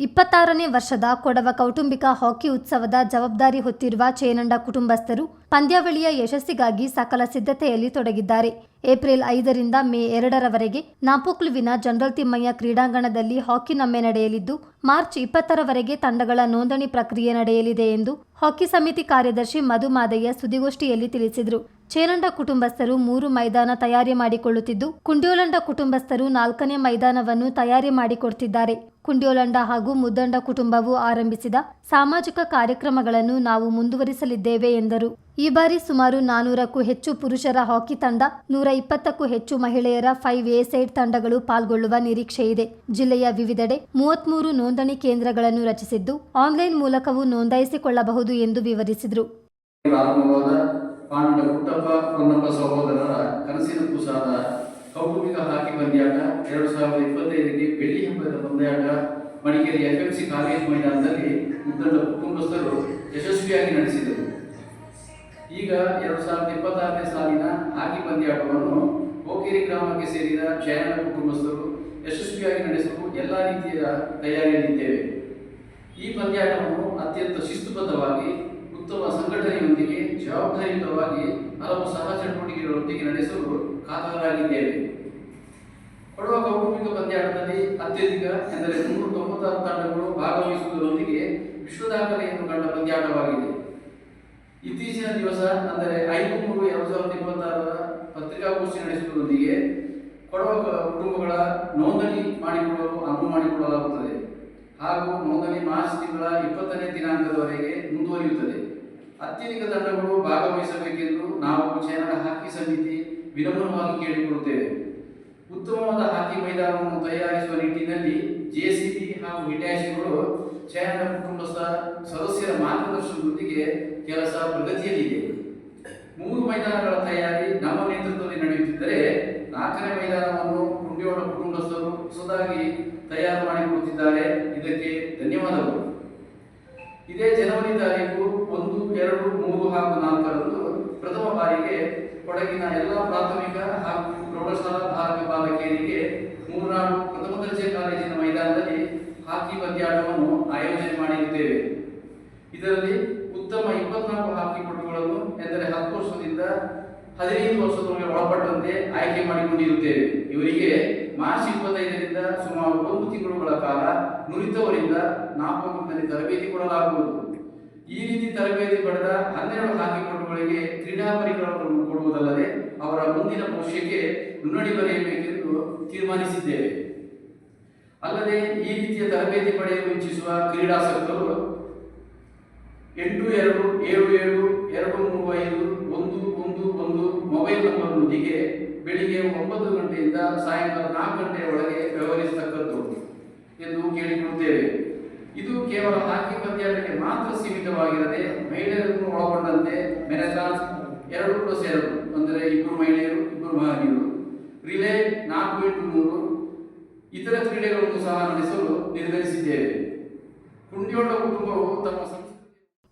26ನೇ ವರ್ಷದ ಕೊಡವ ಕೌಟುಂಬಿಕ ಹಾಕಿ ಉತ್ಸವದ ಜವಾಬ್ದಾರಿ ಹೊತ್ತಿರುವ ಚೇನಂಡ ಕುಟುಂಬಸ್ಥರು ಪಂದ್ಯಾವಳಿಯ ಯಶಸ್ಸಿಗಾಗಿ ಸಕಲ ಸಿದ್ಧತೆಯಲ್ಲಿ ತೊಡಗಿದ್ದಾರೆ. ಏಪ್ರಿಲ್ 5ರಿಂದ ಮೇ 2ರವರೆಗೆ ನಾಪೋಕ್ಲುವಿನ ಜನರಲ್ ತಿಮ್ಮಯ್ಯ ಕ್ರೀಡಾಂಗಣದಲ್ಲಿ ಹಾಕಿ ನಮ್ಮೆ ನಡೆಯಲಿದ್ದು, ಮಾರ್ಚ್ 20ರವರೆಗೆ ತಂಡಗಳ ನೋಂದಣಿ ಪ್ರಕ್ರಿಯೆ ನಡೆಯಲಿದೆ ಎಂದು ಹಾಕಿ ಸಮಿತಿ ಕಾರ್ಯದರ್ಶಿ ಮಧು ಮಾದಯ್ಯ ಸುದ್ದಿಗೋಷ್ಠಿಯಲ್ಲಿ ತಿಳಿಸಿದರು. ಚೇನಂಡ ಕುಟುಂಬಸ್ಥರು 3 ಮೈದಾನ ತಯಾರಿ ಮಾಡಿಕೊಳ್ಳುತ್ತಿದ್ದು, ಕುಂಡ್ಯೋಲಂಡ ಕುಟುಂಬಸ್ಥರು 4ನೇ ಮೈದಾನವನ್ನು ತಯಾರಿ ಮಾಡಿಕೊಡ್ತಿದ್ದಾರೆ. ಕುಂಡ್ಯೋಲಂಡ ಹಾಗೂ ಮುದ್ದಂಡ ಕುಟುಂಬವು ಆರಂಭಿಸಿದ ಸಾಮಾಜಿಕ ಕಾರ್ಯಕ್ರಮಗಳನ್ನು ನಾವು ಮುಂದುವರಿಸಲಿದ್ದೇವೆ ಎಂದರು. ಈ ಬಾರಿ ಸುಮಾರು 400ಕ್ಕೂ ಹೆಚ್ಚು ಪುರುಷರ ಹಾಕಿ ತಂಡ, 120ಕ್ಕೂ ಹೆಚ್ಚು ಮಹಿಳೆಯರ 5A ಸೈಡ್ ತಂಡಗಳು ಪಾಲ್ಗೊಳ್ಳುವ ನಿರೀಕ್ಷೆಯಿದೆ. ಜಿಲ್ಲೆಯ ವಿವಿಧೆಡೆ 33 ನೋಂದಣಿ ಕೇಂದ್ರಗಳನ್ನು ರಚಿಸಿದ್ದು, ಆನ್ಲೈನ್ ಮೂಲಕವೂ ನೋಂದಾಯಿಸಿಕೊಳ್ಳಬಹುದು ಎಂದು ವಿವರಿಸಿದರು. ಪಾಂಡ ಪುಟ್ಟಪ್ಪ ಪೊನ್ನಪ್ಪ ಸಹೋದರರ ಕನಸಿನ ಕೂಸಾದ ಕೌಟುಂಬಿಕ ಹಾಕಿ ಪಂದ್ಯಾಟ 2025ಗೆ ಬೆಳ್ಳಿ ಹಬ್ಬದ ಪಂದ್ಯಾಟ ಮಡಿಕೇರಿ FMC ಕಾಲೇಜು ಮೈದಾನದಲ್ಲಿ ಮುದ್ದಂಡ ಕುಟುಂಬಸ್ಥರು ಯಶಸ್ವಿಯಾಗಿ ನಡೆಸಿದರು. ಈಗ 2026ನೇ ಸಾಲಿನ ಹಾಕಿ ಪಂದ್ಯಾಟವನ್ನು ಹೋಕೇರಿ ಗ್ರಾಮಕ್ಕೆ ಸೇರಿದ ಚೇನಂಡ ಕುಟುಂಬಸ್ಥರು ಯಶಸ್ವಿಯಾಗಿ ನಡೆಸಲು ಎಲ್ಲ ರೀತಿಯ ತಯಾರಿಯಲ್ಲಿದ್ದೇವೆ. ಈ ಪಂದ್ಯಾಟವನ್ನು ಅತ್ಯಂತ ಶಿಸ್ತುಬದ್ಧವಾಗಿ, ಉತ್ತಮ ಸಂಘಟನೆಯೊಂದಿಗೆ, ಜವಾಬ್ದಾರಿಯುತವಾಗಿ ಹಲವು ಸಹ ಚಟುವಟಿಕೆಗಳೊಂದಿಗೆ ನಡೆಸಲು ಕಾತರರಾಗಿದ್ದೇವೆ. ಕೊಡವ ಕೌಟುಂಬಿಕ ಪಂದ್ಯಾಟದಲ್ಲಿ ಅತ್ಯಧಿಕ ಎಂದರೆ 396 ತಂಡಗಳು ಭಾಗವಹಿಸುವುದರೊಂದಿಗೆ ವಿಶ್ವ ದಾಖಲೆಯನ್ನು ಕಂಡ ಪಂದ್ಯಾಟವಾಗಿದೆ. ಇತ್ತೀಚಿನ ದಿವಸ ಅಂದರೆ 5/3/2026 ಪತ್ರಿಕಾಗೋಷ್ಠಿ ನಡೆಸುವುದರೊಂದಿಗೆ ಕೊಡವ ಕುಟುಂಬಗಳ ನೋಂದಣಿ ಮಾಡಿಕೊಳ್ಳಲು ಅನುವು ಮಾಡಿಕೊಳ್ಳಲಾಗುತ್ತದೆ ಹಾಗೂ ನೋಂದಣಿ ಮಾರ್ಚ್ ತಿಂಗಳ 20ನೇ ದಿನಾಂಕದವರೆಗೆ ಮುಂದುವರಿಯುತ್ತದೆ. ಅತ್ಯಧಿಕ ತಂಡಗಳು ಭಾಗವಹಿಸಬೇಕೆಂದು ನಾವು ಚೇನಂಡ ಹಾಕಿ ಸಮಿತಿ ವಿನಮ್ರವಾಗಿ ಕೇಳಿಕೊಳ್ಳುತ್ತೇವೆ. ಉತ್ತಮವಾದ ಹಾಕಿ ಮೈದಾನವನ್ನು ತಯಾರಿಸುವ ನಿಟ್ಟಿನಲ್ಲಿ JCB ಹಾಗೂ ಹಿಟ್ಯಾಚಿಗಳು ಚೇನಂಡ ಕುಟುಂಬದ ಸದಸ್ಯರ ಮಾರ್ಗದರ್ಶನದೊಂದಿಗೆ ಕೆಲಸ ಪ್ರಗತಿಯಲ್ಲಿದೆ. 3 ಮೈದಾನಗಳ ತಯಾರಿ ನಮ್ಮ ನೇತೃತ್ವದಲ್ಲಿ ನಡೆಯುತ್ತಿದ್ದರೆ, 4ನೇ ಮೈದಾನವನ್ನು ಕುಂಡ್ಯೋಳ ಕುಟುಂಬಸ್ಥರು ಹೊಸದಾಗಿ ತಯಾರು ಮಾಡಿಕೊಡುತ್ತಿದ್ದಾರೆ. ಇದಕ್ಕೆ ಧನ್ಯವಾದಗಳು. ಇದೇ ಜನವರಿ ತಾರೀಕು 1, 2, 3 ಹಾಗೂ 4ರಂದು ಪ್ರಥಮ ಬಾರಿಗೆ ಕೊಡಗಿನ ಎಲ್ಲ ಪ್ರಾಥಮಿಕ ಹಾಗೂ ಪ್ರೌಢಶಾಲಾ ಬಾಲಕ ಬಾಲಕಿಯರಿಗೆ ಮೂರ್ನಾಡು ಪ್ರಥಮ ದರ್ಜೆ ಕಾಲೇಜಿನ ಮೈದಾನದಲ್ಲಿ ಹಾಕಿ ಪಂದ್ಯಾಟವನ್ನು ಆಯೋಜನೆ ಮಾಡಿರುತ್ತೇವೆ. ಇದರಲ್ಲಿ ಉತ್ತಮ 24 ಹಾಕಿ ಪಟುಗಳನ್ನು ಎಂದರೆ 10 ವರ್ಷದಿಂದ 15 ವರ್ಷದೊಳಗೆ ಒಳಪಟ್ಟಂತೆ ಆಯ್ಕೆ ಮಾಡಿಕೊಂಡಿರುತ್ತೇವೆ. ಇವರಿಗೆ ಮಾರ್ಚ್ 25ರಿಂದ ಸುಮಾರು 1 ತಿಂಗಳುಗಳ ಕಾಲ ನುರಿತವರಿಂದ ನಾಪೋಕ್ಲುವಿನಲ್ಲಿ ತರಬೇತಿ ಕೊಡಲಾಗುವುದು. ಈ ರೀತಿ ತರಬೇತಿ ಪಡೆದ 12 ಹಾಕಿ ಪಟುಗಳಿಗೆ ಕ್ರೀಡಾ ಪರಿಕರಗಳನ್ನು ಕೊಡುವುದಲ್ಲದೆ ಅವರ ಮುಂದಿನ ಭವಿಷ್ಯಕ್ಕೆ ಮುನ್ನಡಿ ಬರೆಯಬೇಕೆಂದು ತೀರ್ಮಾನಿಸಿದ್ದೇವೆ. ಅಲ್ಲದೆ ಈ ರೀತಿಯ ತರಬೇತಿ ಪಡೆಯಲು ಇಚ್ಛಿಸುವ ಕ್ರೀಡಾಸಕ್ತರು 8277235111 ಮೊಬೈಲ್ ನಂಬರ್ನೊಂದಿಗೆ ಬೆಳಿಗ್ಗೆ 9 ಗಂಟೆಯಿಂದ ಸಾಯಂಕಾಲ 4 ಗಂಟೆಯ ಒಳಗೆ ವ್ಯವಹರಿಸತಕ್ಕದ್ದು ಎಂದು ಕೇಳಿಕೊಳ್ಳುತ್ತೇವೆ. ಇದು ಕೇವಲ ಹಾಕಿ ಪಂದ್ಯಾಟಕ್ಕೆ ಮಾತ್ರ ಸೀಮಿತವಾಗಿರದೆ ಮಹಿಳೆಯರನ್ನು ಒಳಗೊಂಡಂತೆ ಮ್ಯಾರಥಾನ್ 2+2 ಅಂದರೆ 2 ಮಹಿಳೆಯರು 2 ಮಹಿಳೆಯರು, ರಿಲೇ 4x100 ಇತರ ಕ್ರೀಡೆಗಳನ್ನು ಸಹ ನಡೆಸಲು ನಿರ್ಧರಿಸಿದ್ದೇವೆ. ಕುಂಡ್ಯೋಳ ಕುಟುಂಬವು ತಮ್ಮ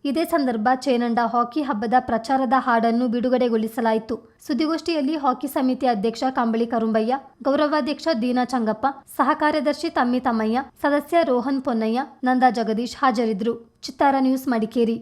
ಇದೇ ಸಂದರ್ಭ ಚೇನಂಡ ಹಾಕಿ ಹಬ್ಬದ ಪ್ರಚಾರದ ಹಾಡನ್ನು ಬಿಡುಗಡೆಗೊಳಿಸಲಾಯಿತು. ಸುದ್ದಿಗೋಷ್ಠಿಯಲ್ಲಿ ಹಾಕಿ ಸಮಿತಿ ಅಧ್ಯಕ್ಷ ಕಂಬಳಿ ಕರುಂಬಯ್ಯ, ಗೌರವಾಧ್ಯಕ್ಷ ದೀನಾ ಚಂಗಪ್ಪ, ಸಹ ಕಾರ್ಯದರ್ಶಿ ತಮ್ಮಿ ತಮ್ಮಯ್ಯ, ಸದಸ್ಯ ರೋಹನ್ ಪೊನ್ನಯ್ಯ, ನಂದಾ ಜಗದೀಶ್ ಹಾಜರಿದ್ದರು. ಚಿತ್ತಾರ ನ್ಯೂಸ್, ಮಡಿಕೇರಿ.